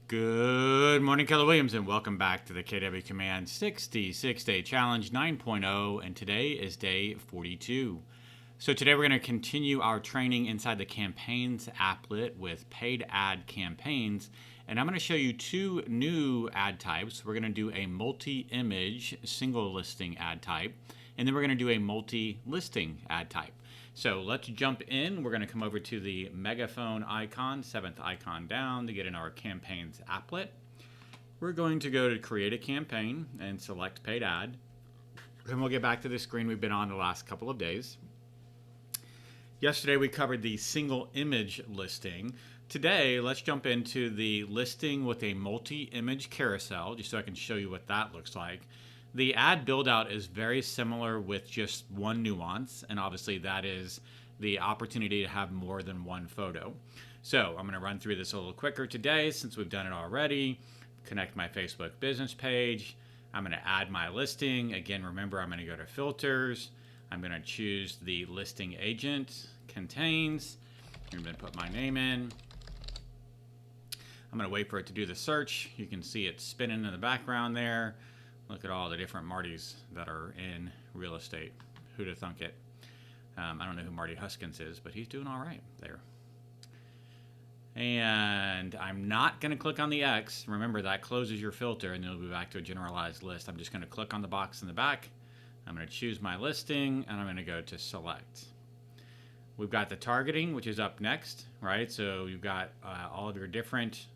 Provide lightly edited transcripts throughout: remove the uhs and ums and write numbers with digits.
Good morning, Keller Williams, and welcome back to the KW Command 66-Day Challenge 9.0, and today is day 42. So today we're going to continue our training inside the Campaigns applet with paid ad campaigns, and I'm going to show you two new ad types. We're going to do a multi-image single listing ad type, and then we're going to do a multi-listing ad type. So let's jump in. We're going to come over to the megaphone icon, 7th icon down, to get in our Campaigns applet. We're going to go to create a campaign and select paid ad. And we'll get back to the screen we've been on the last couple of days. Yesterday we covered the single image listing. Today, let's jump into the listing with a multi-image carousel, just so I can show you what that looks like. The ad build-out is very similar with just one nuance, and obviously that is the opportunity to have more than one photo. So I'm going to run through this a little quicker today since we've done it already. Connect my Facebook business page. I'm going to add my listing. Again, remember, I'm going to go to filters. I'm going to choose the listing agent, contains. I'm going to put my name in. I'm going to wait for it to do the search. You can see it spinning in the background there. Look at all the different Martys that are in real estate. Who'd have thunk it? I don't know who Marty Huskins is, but he's doing all right there. And I'm not going to click on the X. Remember, that closes your filter, and then it'll be back to a generalized list. I'm just going to click on the box in the back. I'm going to choose my listing, and I'm going to go to select. We've got the targeting, which is up next, right? So you've got all of your different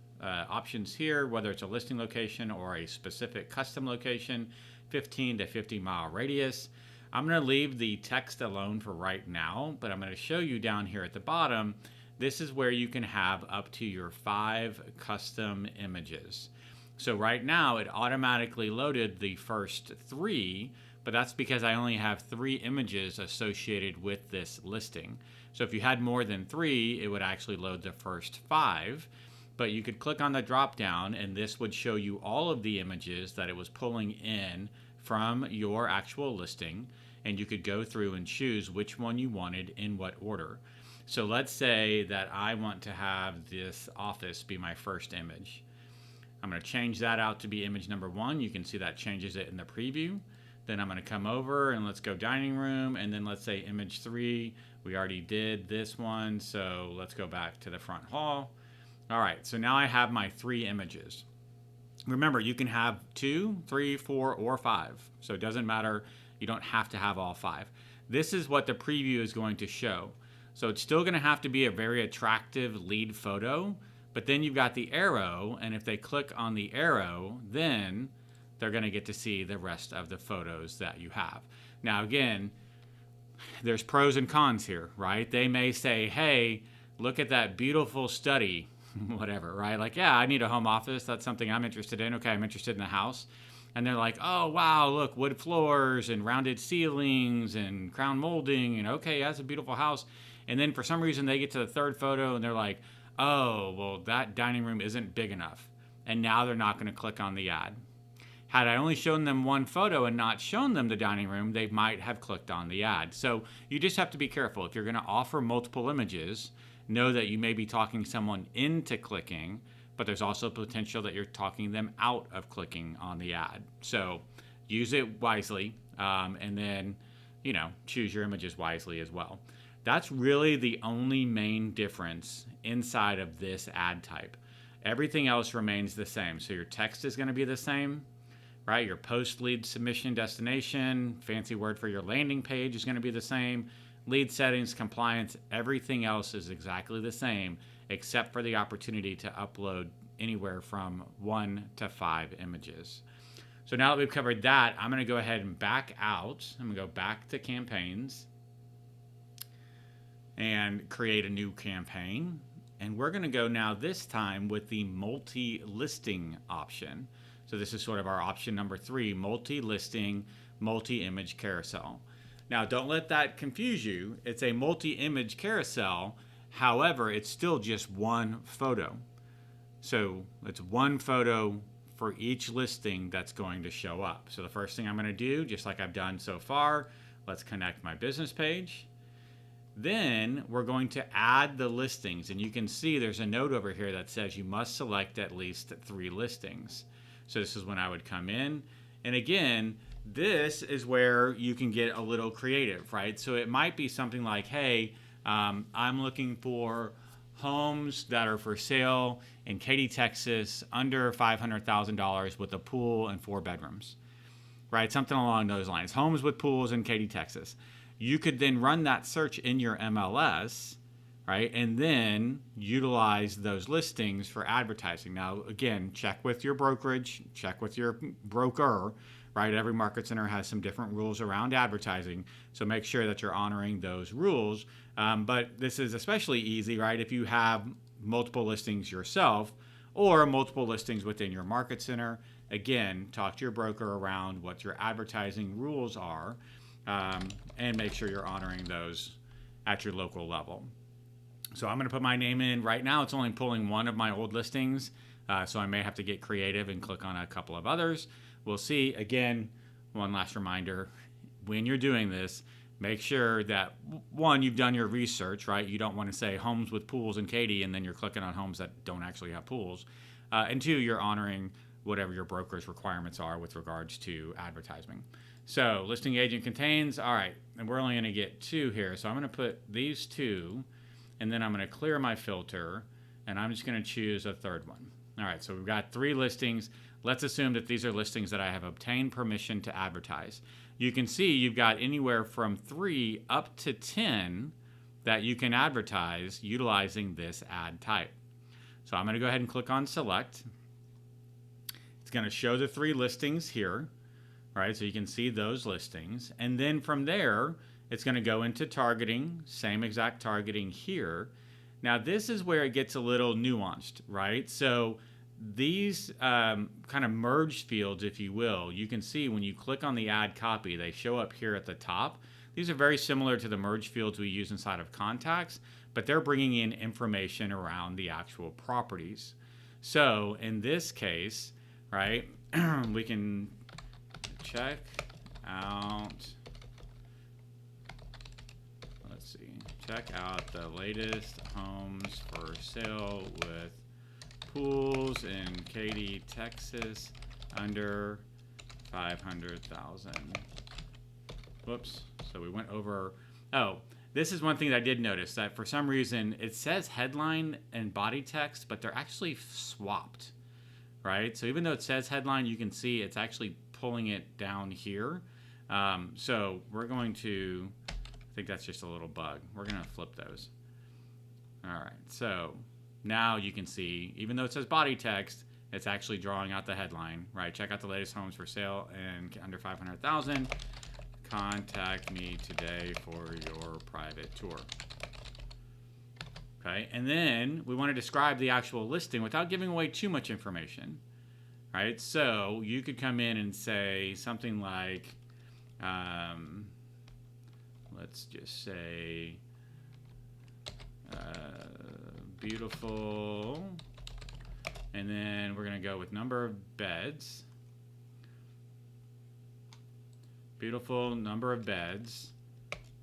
options here, whether it's a listing location or a specific custom location, 15 to 50 mile radius. I'm going to leave the text alone for right now, but I'm going to show you down here at the bottom. This is where you can have up to your 5 custom images. So right now it automatically loaded the first 3, but that's because I only have 3 images associated with this listing. So if you had more than 3, it would actually load the first 5. But you could click on the drop down, and this would show you all of the images that it was pulling in from your actual listing, and you could go through and choose which one you wanted in what order. So let's say that I want to have this office be my first image. I'm going to change that out to be image number 1. You can see that changes it in the preview. Then I'm going to come over and let's go dining room, and then let's say image 3. We already did this one, so let's go back to the front hall. All right, so now I have my 3 images. Remember, you can have 2, 3, 4, or 5. So it doesn't matter. You don't have to have all 5. This is what the preview is going to show. So it's still going to have to be a very attractive lead photo, but then you've got the arrow, and if they click on the arrow, then they're going to get to see the rest of the photos that you have. Now, again, there's pros and cons here, right? They may say, hey, look at that beautiful study, whatever, right? Like, yeah, I need a home office. That's something I'm interested in. Okay, I'm interested in the house. And they're like, oh, wow, look, wood floors and rounded ceilings and crown molding. And okay, that's a beautiful house. And then for some reason they get to the 3rd photo and they're like, oh, well, that dining room isn't big enough. And now they're not going to click on the ad. Had I only shown them one photo and not shown them the dining room, they might have clicked on the ad. So you just have to be careful. If you're going to offer multiple images, know that you may be talking someone into clicking, but there's also potential that you're talking them out of clicking on the ad. So use it wisely, and then, choose your images wisely as well. That's really the only main difference inside of this ad type. Everything else remains the same. So your text is going to be the same, right? Your post lead submission destination, fancy word for your landing page, is going to be the same. Lead settings, compliance, everything else is exactly the same, except for the opportunity to upload anywhere from 1 to 5 images. So now that we've covered that, I'm going to go ahead and back out. I'm going to go back to campaigns and create a new campaign. And we're going to go now this time with the multi-listing option. So this is sort of our option number 3, multi-listing, multi-image carousel. Now, don't let that confuse you. It's a multi-image carousel. However, it's still just one photo. So it's one photo for each listing that's going to show up. So the first thing I'm going to do, just like I've done so far, let's connect my business page. Then we're going to add the listings, and you can see there's a note over here that says you must select at least 3 listings. So this is when I would come in, and again, this is where you can get a little creative, right? So it might be something like, hey, I'm looking for homes that are for sale in Katy, Texas, under $500,000 with a pool and 4 bedrooms, right? Something along those lines. Homes with pools in Katy, Texas. You could then run that search in your MLS, right? And then utilize those listings for advertising. Now, again, check with your brokerage, check with your broker, right? Every market center has some different rules around advertising. So make sure that you're honoring those rules. But this is especially easy, right? If you have multiple listings yourself or multiple listings within your market center, again, talk to your broker around what your advertising rules are. And make sure you're honoring those at your local level. So I'm going to put my name in. Right now, it's only pulling one of my old listings, so I may have to get creative and click on a couple of others. We'll see. Again, one last reminder, when you're doing this, make sure that, one, you've done your research, right? You don't want to say homes with pools in Katy, and then you're clicking on homes that don't actually have pools. And 2, you're honoring whatever your broker's requirements are with regards to advertising. So listing agent contains, all right, and we're only going to get 2 here. So I'm going to put these 2, and then I'm going to clear my filter, and I'm just going to choose a 3rd one. All right, so we've got 3 listings. Let's assume that these are listings that I have obtained permission to advertise. You can see you've got anywhere from 3 up to 10 that you can advertise utilizing this ad type. So I'm going to go ahead and click on select. It's going to show the 3 listings here. Right, so you can see those listings. And then from there, it's going to go into targeting, same exact targeting here. Now, this is where it gets a little nuanced, right? So these kind of merged fields, if you will, you can see when you click on the ad copy, they show up here at the top. These are very similar to the merge fields we use inside of contacts, but they're bringing in information around the actual properties. So in this case, right, we can check out, let's see, check out the latest homes for sale with pools in Katy, Texas, under 500,000. Whoops, so we went over, oh, this is one thing that I did notice, that for some reason it says headline and body text, but they're actually swapped, right? So even though it says headline, you can see it's actually pulling it down here. So we're going to, I think that's just a little bug. We're going to flip those. All right, so now you can see, even though it says body text, it's actually drawing out the headline, right? Check out the latest homes for sale and under 500,000. Contact me today for your private tour. Okay, and then we want to describe the actual listing without giving away too much information. Right, so you could come in and say something like, let's just say, beautiful, and then we're going to go with number of beds. Beautiful, number of beds,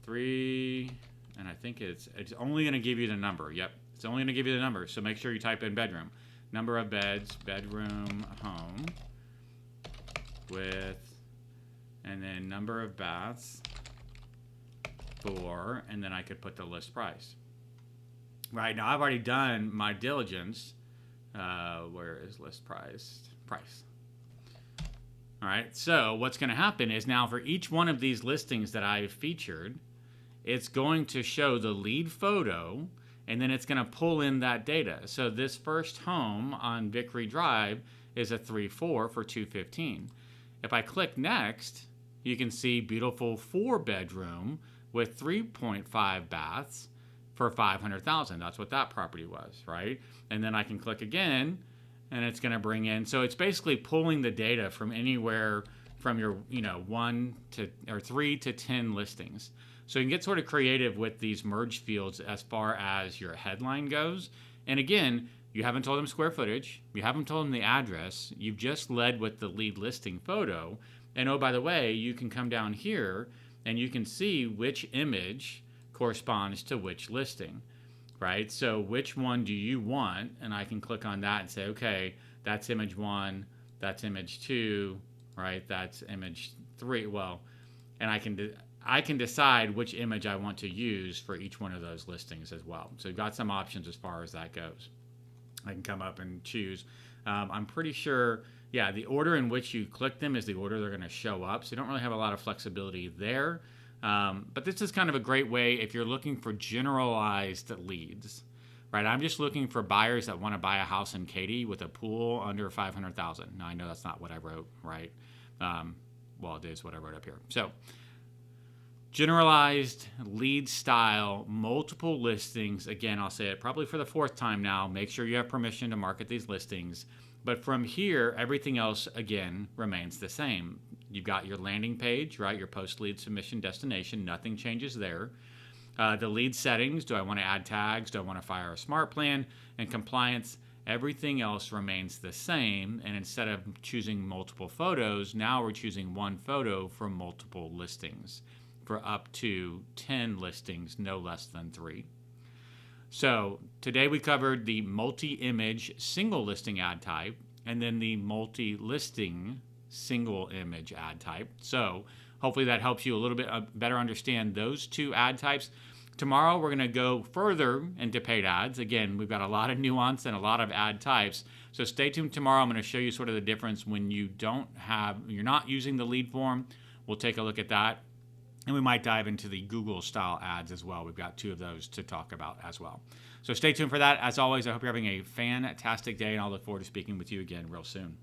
3, and I think it's only going to give you the number. Yep, it's only going to give you the number, so make sure you type in bedroom. Number of beds, bedroom, home, with, and then number of baths, 4, and then I could put the list price. Right, now I've already done my diligence. Where is list price? Price. All right, so what's going to happen is now for each one of these listings that I've featured, it's going to show the lead photo, and then it's going to pull in that data. So this first home on Vickery Drive is a 3-4 for $215. If I click next, you can see beautiful 4-bedroom with 3.5 baths for $500,000. That's what that property was, right? And then I can click again, and it's going to bring in. So it's basically pulling the data from anywhere from your 3 to 10 listings. So you can get sort of creative with these merge fields as far as your headline goes. And again, you haven't told them square footage. You haven't told them the address. You've just led with the lead listing photo. And oh, by the way, you can come down here and you can see which image corresponds to which listing, right? So which one do you want? And I can click on that and say, okay, that's image 1, that's image 2, right? That's image 3. Well, and I can decide which image I want to use for each one of those listings as well. So you've got some options as far as that goes. I can come up and choose. I'm pretty sure, yeah, the order in which you click them is the order they're going to show up. So you don't really have a lot of flexibility there. But this is kind of a great way if you're looking for generalized leads, right? I'm just looking for buyers that want to buy a house in Katy with a pool under $500,000. Now I know that's not what I wrote, right? Well, it is what I wrote up here. So generalized lead style, multiple listings. Again, I'll say it probably for the 4th time now. Make sure you have permission to market these listings. But from here, everything else, again, remains the same. You've got your landing page, right? Your post-lead submission destination. Nothing changes there. The lead settings. Do I want to add tags? Do I want to fire a smart plan? And compliance. Everything else remains the same. And instead of choosing multiple photos, now we're choosing one photo for multiple listings, for up to 10 listings, no less than 3. So today we covered the multi-image single listing ad type and then the multi-listing single image ad type. So hopefully that helps you a little bit better understand those 2 ad types. Tomorrow we're going to go further into paid ads. Again, we've got a lot of nuance and a lot of ad types. So stay tuned tomorrow. I'm going to show you sort of the difference when you're not using the lead form. We'll take a look at that. And we might dive into the Google style ads as well. We've got 2 of those to talk about as well. So stay tuned for that. As always, I hope you're having a fantastic day, and I'll look forward to speaking with you again real soon.